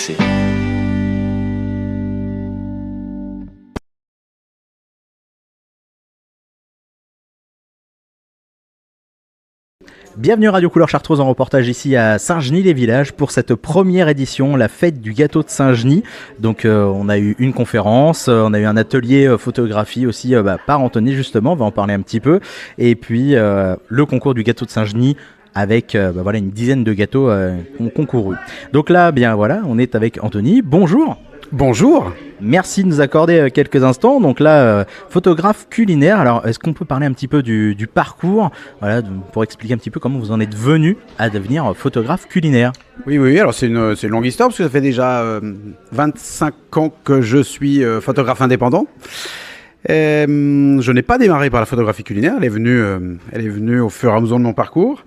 RMC. Bienvenue Radio Couleur Chartreuse en reportage ici à Saint-Genis-les-Villages pour cette première édition, la fête du gâteau de Saint-Genis. Donc on a eu une conférence, on a eu un atelier photographie aussi par Anthony justement, on va en parler un petit peu. Et puis le concours du gâteau de Saint-Genis avec une dizaine de gâteaux qui ont concouru. Donc là, on est avec Anthony. Bonjour. Bonjour. Merci de nous accorder quelques instants. Donc là, photographe culinaire. Alors, est-ce qu'on peut parler un petit peu du parcours, pour expliquer un petit peu comment vous en êtes venu à devenir photographe culinaire? Oui. Alors c'est une longue histoire parce que ça fait déjà 25 ans que je suis photographe indépendant. Je n'ai pas démarré par la photographie culinaire. Elle est venue au fur et à mesure de mon parcours.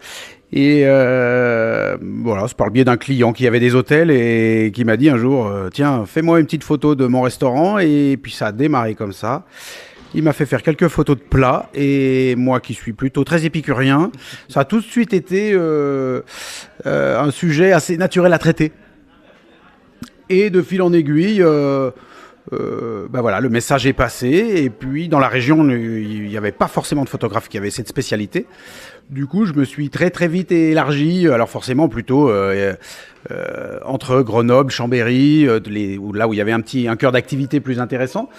Et c'est par le biais d'un client qui avait des hôtels et qui m'a dit un jour tiens, fais-moi une petite photo de mon restaurant. Et puis ça a démarré comme ça. Il m'a fait faire quelques photos de plats et moi qui suis plutôt très épicurien, ça a tout de suite été un sujet assez naturel à traiter. Et de fil en aiguille, le message est passé. Et puis dans la région, il n'y avait pas forcément de photographes qui avaient cette spécialité. Du coup, je me suis très très vite élargi. Alors forcément plutôt entre Grenoble, Chambéry, là où il y avait un cœur d'activité plus intéressant.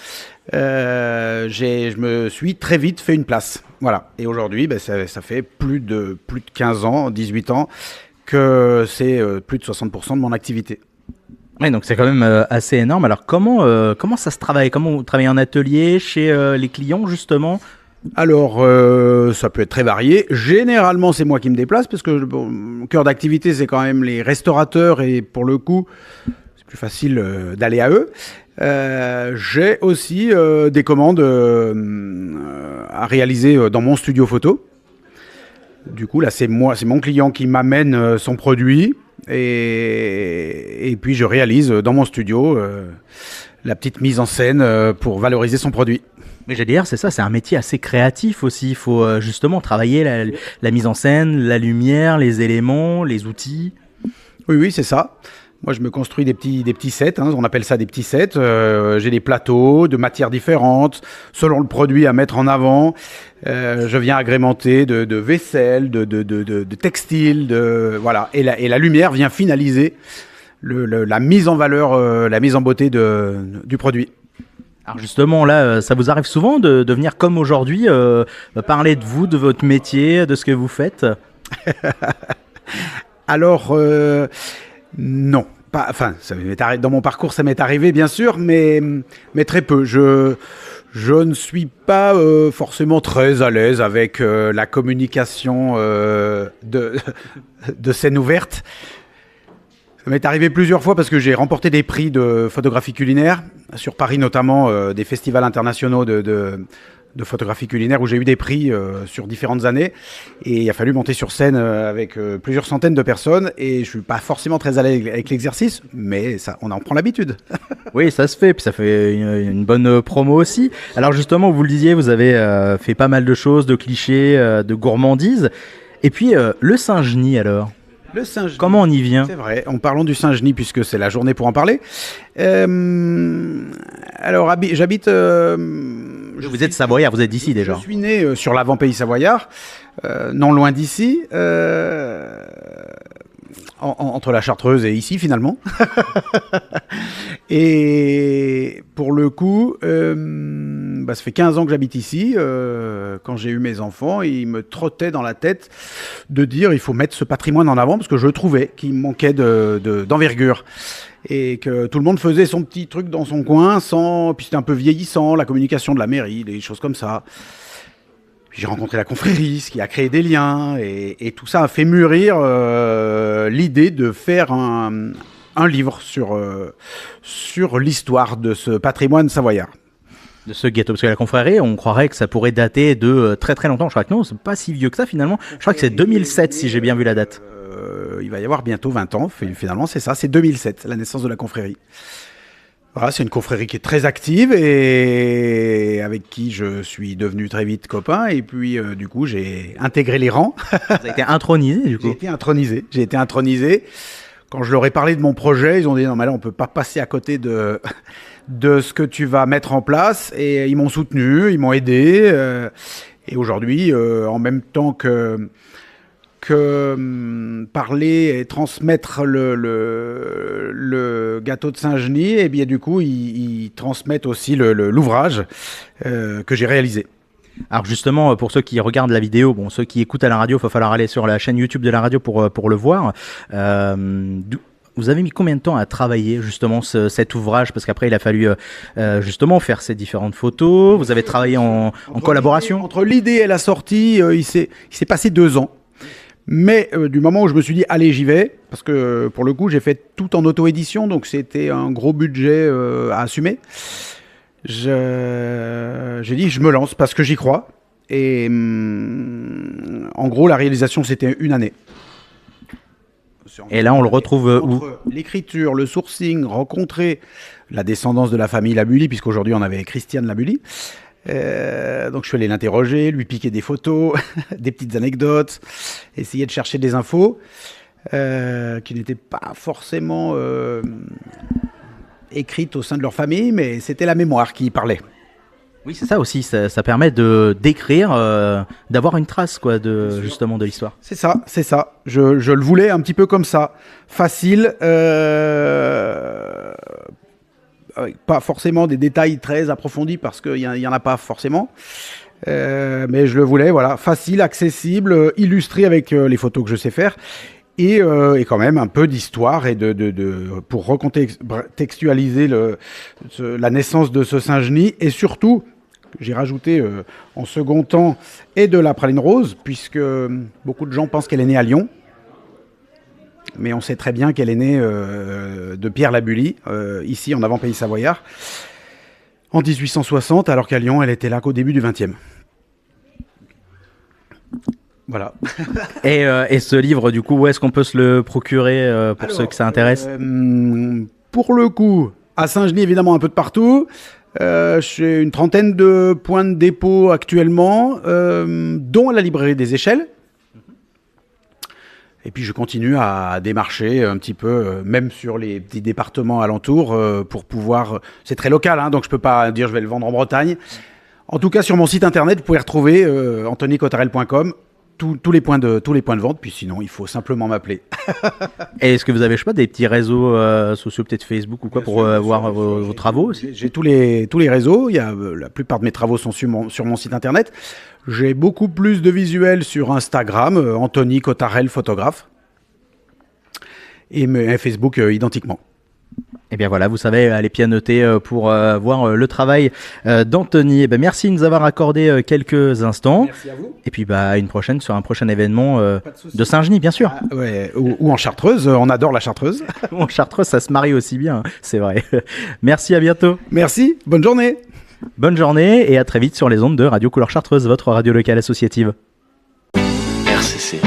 Je me suis très vite fait une place. Voilà. Et aujourd'hui, ça fait plus de 15 ans, 18 ans que c'est plus de 60% de mon activité. Oui, donc c'est quand même assez énorme. Alors comment ça se travaille? Comment vous travaillez en atelier, chez les clients justement? Alors, ça peut être très varié. Généralement, c'est moi qui me déplace parce que mon cœur d'activité, c'est quand même les restaurateurs et pour le coup, c'est plus facile d'aller à eux. J'ai aussi des commandes à réaliser dans mon studio photo. Du coup, là, c'est mon client qui m'amène son produit et puis je réalise dans mon studio la petite mise en scène pour valoriser son produit. Mais j'allais dire, c'est ça, c'est un métier assez créatif aussi. Il faut justement travailler la mise en scène, la lumière, les éléments, les outils. Oui, c'est ça. Moi, je me construis des petits sets, on appelle ça des petits sets. J'ai des plateaux de matières différentes, selon le produit à mettre en avant. Je viens agrémenter de vaisselle, de textile, voilà. Et la lumière vient finaliser la mise en valeur, la mise en beauté du produit. Alors justement, là, ça vous arrive souvent de venir comme aujourd'hui, parler de vous, de votre métier, de ce que vous faites? Alors, non. Dans mon parcours, ça m'est arrivé, bien sûr, mais très peu. Je ne suis pas forcément très à l'aise avec la communication de scène ouverte. Ça m'est arrivé plusieurs fois parce que j'ai remporté des prix de photographie culinaire, sur Paris notamment, des festivals internationaux de photographie culinaire où j'ai eu des prix sur différentes années. Et il a fallu monter sur scène avec plusieurs centaines de personnes. Et je ne suis pas forcément très à l'aise avec l'exercice, mais ça, on en prend l'habitude. Oui, ça se fait, puis ça fait une bonne promo aussi. Alors justement, vous le disiez, vous avez fait pas mal de choses, de clichés, de gourmandises. Et puis, le Saint-Genis alors? Le Saint-Genis. Comment on y vient? C'est vrai, en parlant du Saint-Genis, puisque c'est la journée pour en parler. Alors, j'habite... vous êtes savoyard, vous êtes d'ici déjà. Je suis né sur l'avant-pays savoyard, non loin d'ici, entre la Chartreuse et ici finalement. Et pour le coup, ça fait 15 ans que j'habite ici. Quand j'ai eu mes enfants, il me trottait dans la tête de dire il faut mettre ce patrimoine en avant parce que je trouvais qu'il manquait d'envergure. Et que tout le monde faisait son petit truc dans son coin, puis c'était un peu vieillissant, la communication de la mairie, des choses comme ça. Puis j'ai rencontré la confrérie, ce qui a créé des liens, et tout ça a fait mûrir l'idée de faire un livre sur l'histoire de ce patrimoine savoyard. De ce gâteau, parce que la confrérie, on croirait que ça pourrait dater de très très longtemps. Je crois que non, c'est pas si vieux que ça finalement. Je crois que c'est 2007 si j'ai bien vu la date. Il va y avoir bientôt 20 ans, finalement c'est ça, c'est 2007, la naissance de la confrérie. Voilà, c'est une confrérie qui est très active et avec qui je suis devenu très vite copain. Et puis, du coup, j'ai intégré les rangs. Vous avez été intronisé, du coup. J'ai été intronisé. quand je leur ai parlé de mon projet, ils ont dit non mais là on peut pas passer à côté de de ce que tu vas mettre en place, et ils m'ont soutenu, ils m'ont aidé, et aujourd'hui en même temps que parler et transmettre le gâteau de Saint-Genis, et bien du coup ils transmettent aussi l'ouvrage que j'ai réalisé. Alors justement, pour ceux qui regardent la vidéo, bon, ceux qui écoutent à la radio, il va falloir aller sur la chaîne YouTube de la radio pour le voir. Vous avez mis combien de temps à travailler justement cet ouvrage? Parce qu'après, il a fallu justement faire ces différentes photos. Vous avez travaillé en collaboration? Entre l'idée et la sortie, il s'est passé 2 ans. Mais du moment où je me suis dit, allez, j'y vais, parce que pour le coup, j'ai fait tout en auto-édition, donc c'était un gros budget à assumer. J'ai dit, je me lance parce que j'y crois. Et en gros, la réalisation, c'était 1 année. Et là, on le retrouve où? L'écriture, le sourcing, rencontrer la descendance de la famille Labully, puisqu'aujourd'hui, on avait Christiane Labully. Donc je suis allé l'interroger, lui piquer des photos, des petites anecdotes, essayer de chercher des infos qui n'étaient pas forcément écrites au sein de leur famille, mais c'était la mémoire qui parlait. Oui, c'est ça aussi, ça permet d'écrire, d'avoir une trace quoi, justement de l'histoire. C'est ça. Je le voulais un petit peu comme ça, facile, pas forcément des détails très approfondis parce qu'il y en a pas forcément. Mais je le voulais, voilà, facile, accessible, illustré avec les photos que je sais faire, et quand même un peu d'histoire et pour recontextualiser la naissance de ce Saint-Genis, et surtout j'ai rajouté en second temps et de la praline rose, puisque beaucoup de gens pensent qu'elle est née à Lyon. Mais on sait très bien qu'elle est née de Pierre Labully, ici en avant-pays savoyard, en 1860, alors qu'à Lyon, elle était là qu'au début du XXe. Voilà. Et ce livre, du coup, où est-ce qu'on peut se le procurer pour ceux que ça intéresse? Pour le coup, à Saint-Genis, évidemment, un peu de partout. J'ai une trentaine de points de dépôt actuellement, dont la librairie des Échelles. Et puis je continue à démarcher un petit peu, même sur les petits départements alentours, pour pouvoir... C'est très local, hein, donc je ne peux pas dire je vais le vendre en Bretagne. En tout cas, sur mon site internet, vous pouvez retrouver anthonycottarel.com tous les points de vente. Puis sinon, il faut simplement m'appeler. Et est-ce que vous avez, je sais pas, des petits réseaux sociaux, peut-être Facebook ou quoi, pour voir vos travaux aussi? J'ai tous les réseaux. La plupart de mes travaux sont sur mon site internet. J'ai beaucoup plus de visuels sur Instagram, Anthony Cottarel photographe, et Facebook identiquement. Et bien voilà, vous savez, allez pianoter pour voir le travail d'Anthony. Et ben merci de nous avoir accordé quelques instants. Merci à vous. Et puis à une prochaine, sur un prochain événement de Saint-Genis, bien sûr. Ouais, ou en Chartreuse, on adore la Chartreuse. En Chartreuse, ça se marie aussi bien, c'est vrai. Merci, à bientôt. Merci, bonne journée. Bonne journée et à très vite sur les ondes de Radio Couleur Chartreuse, votre radio locale associative. RCC.